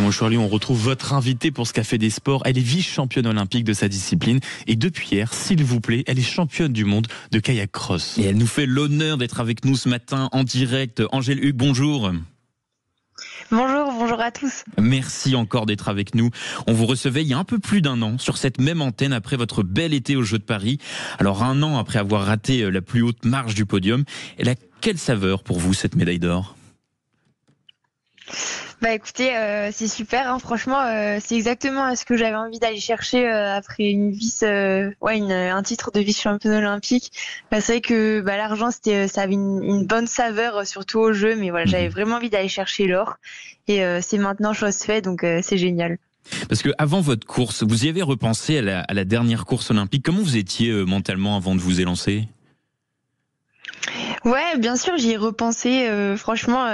Aujourd'hui, on retrouve votre invitée pour ce Café des Sports. Elle est vice-championne olympique de sa discipline. Et depuis hier, s'il vous plaît, elle est championne du monde de kayak cross. Et elle nous fait l'honneur d'être avec nous ce matin en direct. Angèle Hugues, bonjour. Bonjour à tous. Merci encore d'être avec nous. On vous recevait il y a un peu plus d'un an sur cette même antenne après votre bel été aux Jeux de Paris. Alors un an après avoir raté la plus haute marche du podium, elle a quelle saveur pour vous cette médaille d'or ? Bah écoutez, c'est super, hein. Franchement, c'est exactement ce que j'avais envie d'aller chercher après un titre de vice-championne olympique. Bah, c'est vrai que l'argent, ça avait une bonne saveur, surtout au jeu, mais voilà, j'avais vraiment envie d'aller chercher l'or. Et c'est maintenant chose faite, donc c'est génial. Parce que avant votre course, vous y avez repensé à la dernière course olympique. Comment vous étiez mentalement avant de vous élancer ? Ouais, bien sûr, j'y ai repensé. Franchement,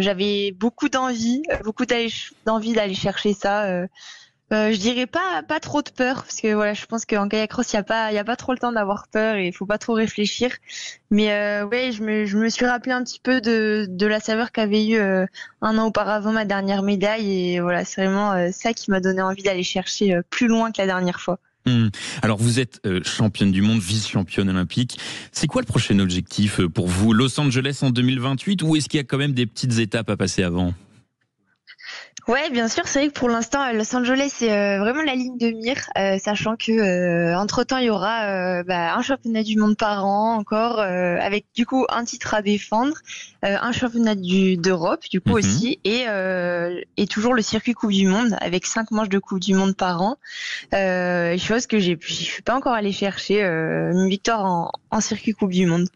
j'avais beaucoup d'envie d'aller chercher ça. Je dirais pas trop de peur, parce que voilà, je pense qu'en kayak cross, y a pas trop le temps d'avoir peur et il faut pas trop réfléchir. Mais ouais, je me suis rappelé un petit peu de la saveur qu'avait eu un an auparavant ma dernière médaille, et voilà, c'est vraiment ça qui m'a donné envie d'aller chercher plus loin que la dernière fois. Alors vous êtes championne du monde, vice-championne olympique. C'est quoi le prochain objectif pour vous ? Los Angeles en 2028 ou est-ce qu'il y a quand même des petites étapes à passer avant ? Ouais, bien sûr, c'est vrai que pour l'instant, Los Angeles, c'est vraiment la ligne de mire, sachant que entre-temps, il y aura un championnat du monde par an encore, avec du coup un titre à défendre, un championnat d'Europe du coup aussi, et toujours le circuit Coupe du Monde avec 5 manches de Coupe du Monde par an, chose que je suis pas encore allée chercher, une victoire en circuit Coupe du Monde.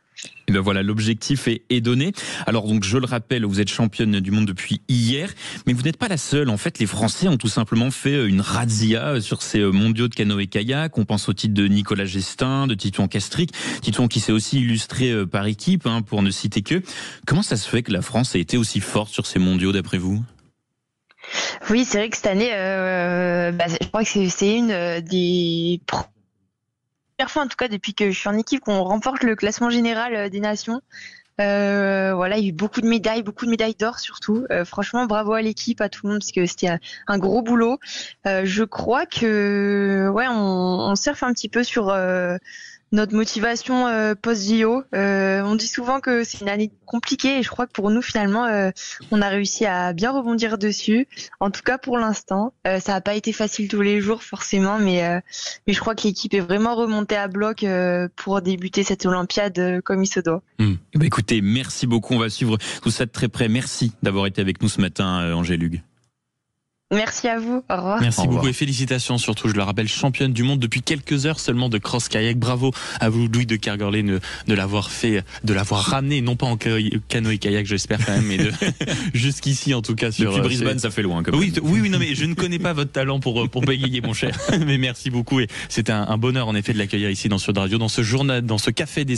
Et ben voilà, l'objectif est donné. Alors donc je le rappelle, vous êtes championne du monde depuis hier, mais vous n'êtes pas la seule. En fait, les Français ont tout simplement fait une razzia sur ces mondiaux de canoë-kayak. On pense au titre de Nicolas Gestin, de Titouan Castric, Titouan qui s'est aussi illustré par équipe, pour ne citer que. Comment ça se fait que la France a été aussi forte sur ces mondiaux d'après vous ? Oui, c'est vrai que cette année, je crois que c'est une des fois, en tout cas depuis que je suis en équipe, qu'on remporte le classement général des nations. Voilà, il y a eu beaucoup de médailles d'or surtout. Franchement, bravo à l'équipe, à tout le monde, parce que c'était un gros boulot. Je crois que on surfe un petit peu sur notre motivation post-JO. On dit souvent que c'est une année compliquée, et je crois que pour nous finalement on a réussi à bien rebondir dessus. En tout cas pour l'instant, ça n'a pas été facile tous les jours forcément, mais je crois que l'équipe est vraiment remontée à bloc pour débuter cette Olympiade comme il se doit. Écoutez, merci beaucoup, on va suivre tout ça de très près. Merci d'avoir été avec nous ce matin, Angèle Hugues. Merci à vous, au revoir. Merci beaucoup et félicitations surtout, je le rappelle, championne du monde depuis quelques heures seulement de cross-kayak. Bravo à vous, Louis de Kergorlé, de l'avoir ramené, non pas en canoë-kayak j'espère quand même, mais jusqu'ici en tout cas. Depuis Brisbane, ça fait loin quand même. Oui, non mais je ne connais pas votre talent pour bégayer mon cher, mais merci beaucoup et c'était un bonheur en effet de l'accueillir ici dans Sud Radio, dans ce journal, dans ce Café des